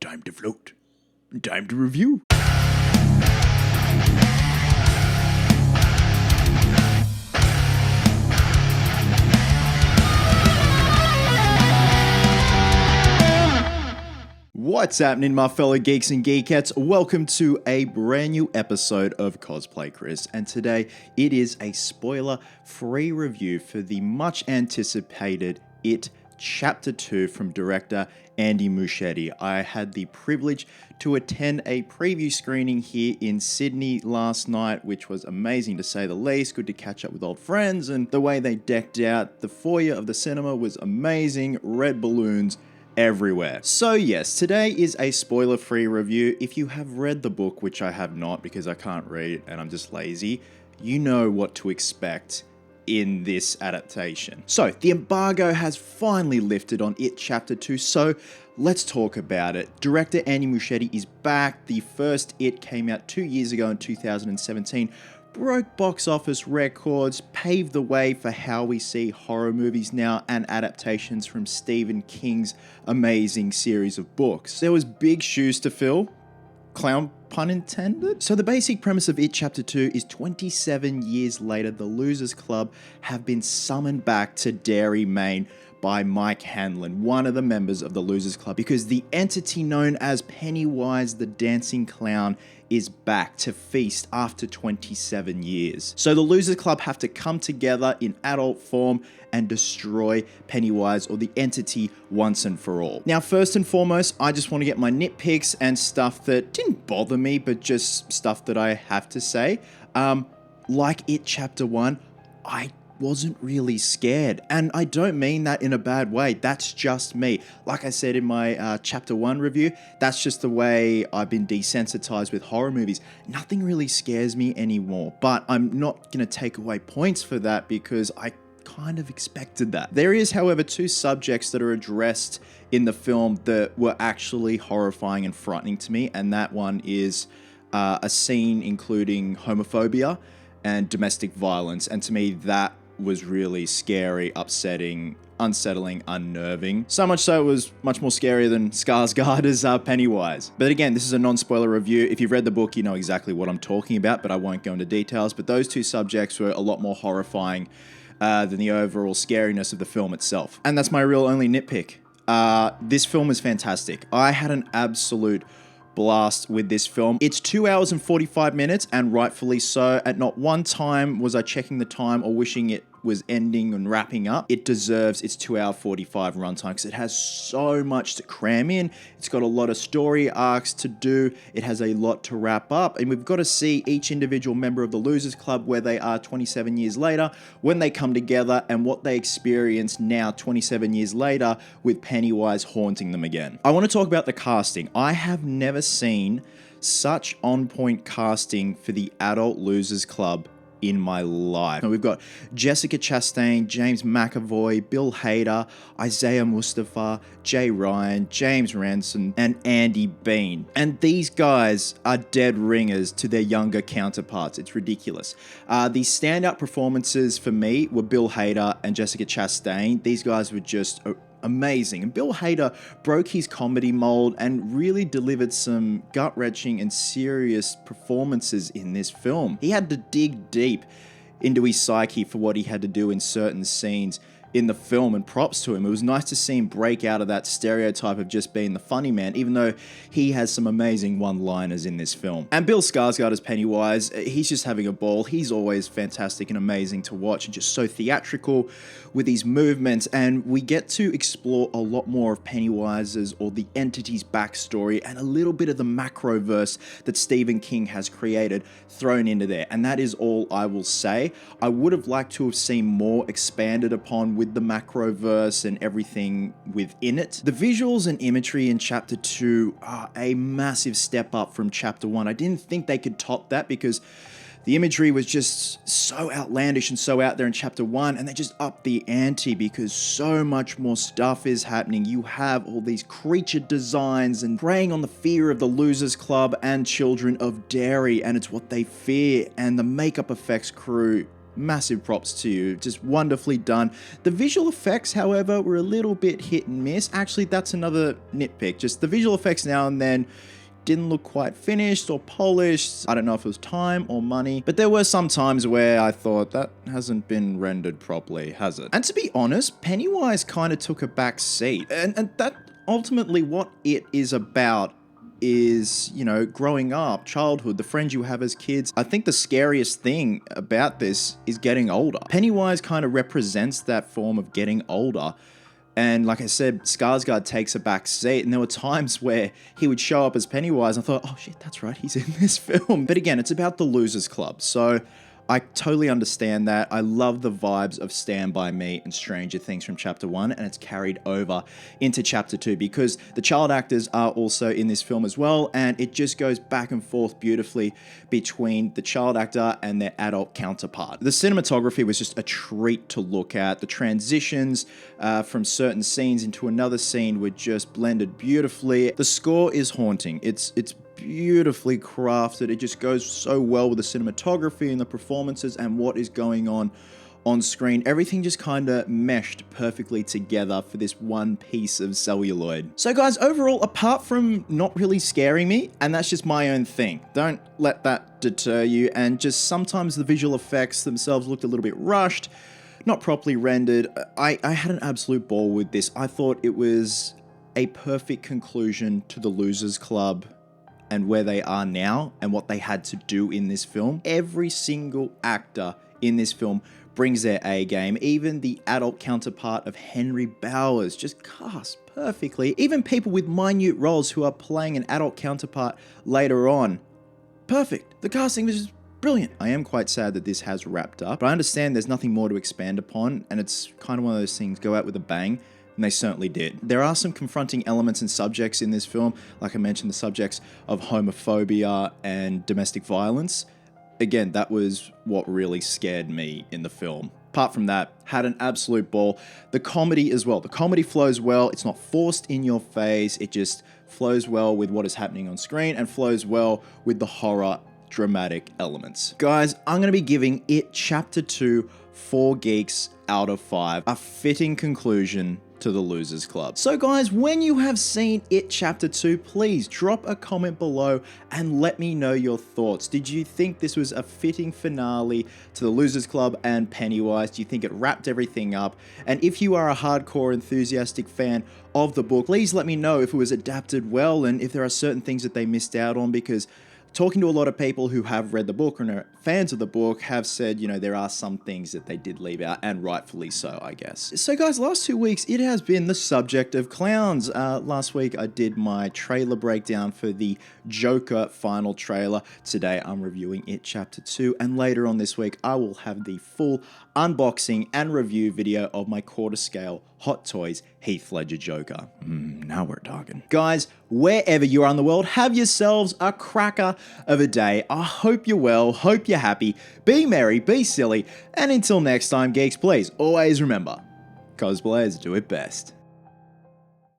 Time to float. Time to review. What's happening, my fellow geeks and geekettes? Welcome to a brand new episode of Cosplay Chris, and today it is a spoiler-free review for the much-anticipated It Chapter 2 from director Andy Muschietti. I had the privilege to attend a preview screening here in Sydney last night, which was amazing to say the least. Good to catch up with old friends, and the way they decked out the foyer of the cinema was amazing. Red balloons everywhere. So yes, today is a spoiler-free review. If you have read the book, which I have not because I can't read and I'm just lazy, you know what to expect in this adaptation. So the embargo has finally lifted on It Chapter 2, so let's talk about it. Director Andy Muschietti is back. The first It came out 2 years ago in 2017. Broke box office records, paved the way for how we see horror movies now and adaptations from Stephen King's amazing series of books. There was big shoes to fill. Clown pun intended? So the basic premise of It Chapter 2 is 27 years later, the Losers Club have been summoned back to Derry, Maine by Mike Hanlon, one of the members of the Losers Club, because the entity known as Pennywise the Dancing Clown is back to feast after 27 years. So the Losers Club have to come together in adult form and destroy Pennywise, or the entity, once and for all. Now, first and foremost, I just want to get my nitpicks and stuff that didn't bother me, but just stuff that I have to say. Like It Chapter 1, I wasn't really scared, and I don't mean that in a bad way. That's just me. Like I said in my Chapter 1 review, that's just the way I've been desensitized with horror movies. Nothing really scares me anymore, but I'm not going to take away points for that because I kind of expected that. There is, however, two subjects that are addressed in the film that were actually horrifying and frightening to me, and that one is a scene including homophobia and domestic violence, and to me that was really scary, upsetting, unsettling, unnerving. So much so it was much more scary than Skarsgård as Pennywise. But again, this is a non-spoiler review. If you've read the book, you know exactly what I'm talking about, but I won't go into details. But those two subjects were a lot more horrifying than the overall scariness of the film itself. And that's my real only nitpick. This film is fantastic. I had an absolute blast with this film. It's 2 hours and 45 minutes, and rightfully so. At not one time was I checking the time or wishing it was ending and wrapping up. It deserves its 2 hour 45 runtime because it has so much to cram in. It's got a lot of story arcs to do. It has a lot to wrap up, and we've got to see each individual member of the Losers Club where they are 27 years later, when they come together, and what they experience now 27 years later with Pennywise haunting them again. I want to talk about the casting. I have never seen such on-point casting for the adult Losers Club in my life. Now, we've got Jessica Chastain, James McAvoy, Bill Hader, Isaiah Mustafa, Jay Ryan, James Ransom, and Andy Bean. And these guys are dead ringers to their younger counterparts. It's ridiculous. The standout performances for me were Bill Hader and Jessica Chastain. These guys were just amazing. And Bill Hader broke his comedy mold and really delivered some gut-wrenching and serious performances in this film. He had to dig deep into his psyche for what he had to do in certain scenes in the film, and props to him. It was nice to see him break out of that stereotype of just being the funny man, even though he has some amazing one-liners in this film. And Bill Skarsgård as Pennywise, he's just having a ball. He's always fantastic and amazing to watch, and just so theatrical with his movements, and we get to explore a lot more of Pennywise's, or the entity's, backstory, and a little bit of the macroverse that Stephen King has created thrown into there, and that is all I will say. I would have liked to have seen more expanded upon with the macroverse and everything within it. The visuals and imagery in Chapter 2 are a massive step up from Chapter 1. I didn't think they could top that because the imagery was just so outlandish and so out there in Chapter 1, and they just upped the ante because so much more stuff is happening. You have all these creature designs and preying on the fear of the Losers Club and children of Derry, and it's what they fear, and the makeup effects crew massive props to you. Just wonderfully done. The visual effects, however, were a little bit hit and miss. Actually, that's another nitpick. Just the visual effects now and then didn't look quite finished or polished. I don't know if it was time or money, but there were some times where I thought that hasn't been rendered properly, has it? And to be honest, Pennywise kind of took a back seat. And that ultimately what it is about is, you know, growing up, childhood, the friends you have as kids. I think the scariest thing about this is getting older. Pennywise kind of represents that form of getting older. And like I said, Skarsgård takes a back seat, and there were times where he would show up as Pennywise, and I thought, oh shit, that's right, he's in this film. But again, it's about the Losers Club, so I totally understand that. I love the vibes of Stand By Me and Stranger Things from Chapter 1, and it's carried over into Chapter 2 because the child actors are also in this film as well, and it just goes back and forth beautifully between the child actor and their adult counterpart. The cinematography was just a treat to look at. The transitions from certain scenes into another scene were just blended beautifully. The score is haunting. It's beautifully crafted. It just goes so well with the cinematography and the performances and what is going on screen. Everything just kind of meshed perfectly together for this one piece of celluloid. So guys, overall, apart from not really scaring me, and that's just my own thing, don't let that deter you, and just sometimes the visual effects themselves looked a little bit rushed, not properly rendered. I had an absolute ball with this. I thought it was a perfect conclusion to the Losers Club and where they are now and what they had to do in this film. Every single actor in this film brings their A game. Even the adult counterpart of Henry Bowers just cast perfectly. Even people with minute roles who are playing an adult counterpart later on. Perfect. The casting was just brilliant. I am quite sad that this has wrapped up, but I understand there's nothing more to expand upon, and it's kind of one of those things, go out with a bang. And they certainly did. There are some confronting elements and subjects in this film. Like I mentioned, the subjects of homophobia and domestic violence. Again, that was what really scared me in the film. Apart from that, had an absolute ball. The comedy as well. The comedy flows well. It's not forced in your face. It just flows well with what is happening on screen and flows well with the horror dramatic elements. Guys, I'm going to be giving it Chapter 2 4 geeks out of 5. A fitting conclusion to the Losers Club. So guys, when you have seen It Chapter 2, please drop a comment below and let me know your thoughts. Did you think this was a fitting finale to the Losers Club and Pennywise? Do you think it wrapped everything up? And if you are a hardcore enthusiastic fan of the book, please let me know if it was adapted well and if there are certain things that they missed out on, because talking to a lot of people who have read the book and are fans of the book have said, you know, there are some things that they did leave out, and rightfully so, I guess. So guys, last 2 weeks, it has been the subject of clowns. Last week, I did my trailer breakdown for the Joker final trailer. Today, I'm reviewing It Chapter 2, and later on this week, I will have the full unboxing and review video of my quarter scale Hot Toys Heath Ledger Joker. Now we're talking. Guys, wherever you are in the world, have yourselves a cracker of a day. I hope you're well, hope you're happy, be merry, be silly, and until next time, geeks, please always remember, cosplayers do it best.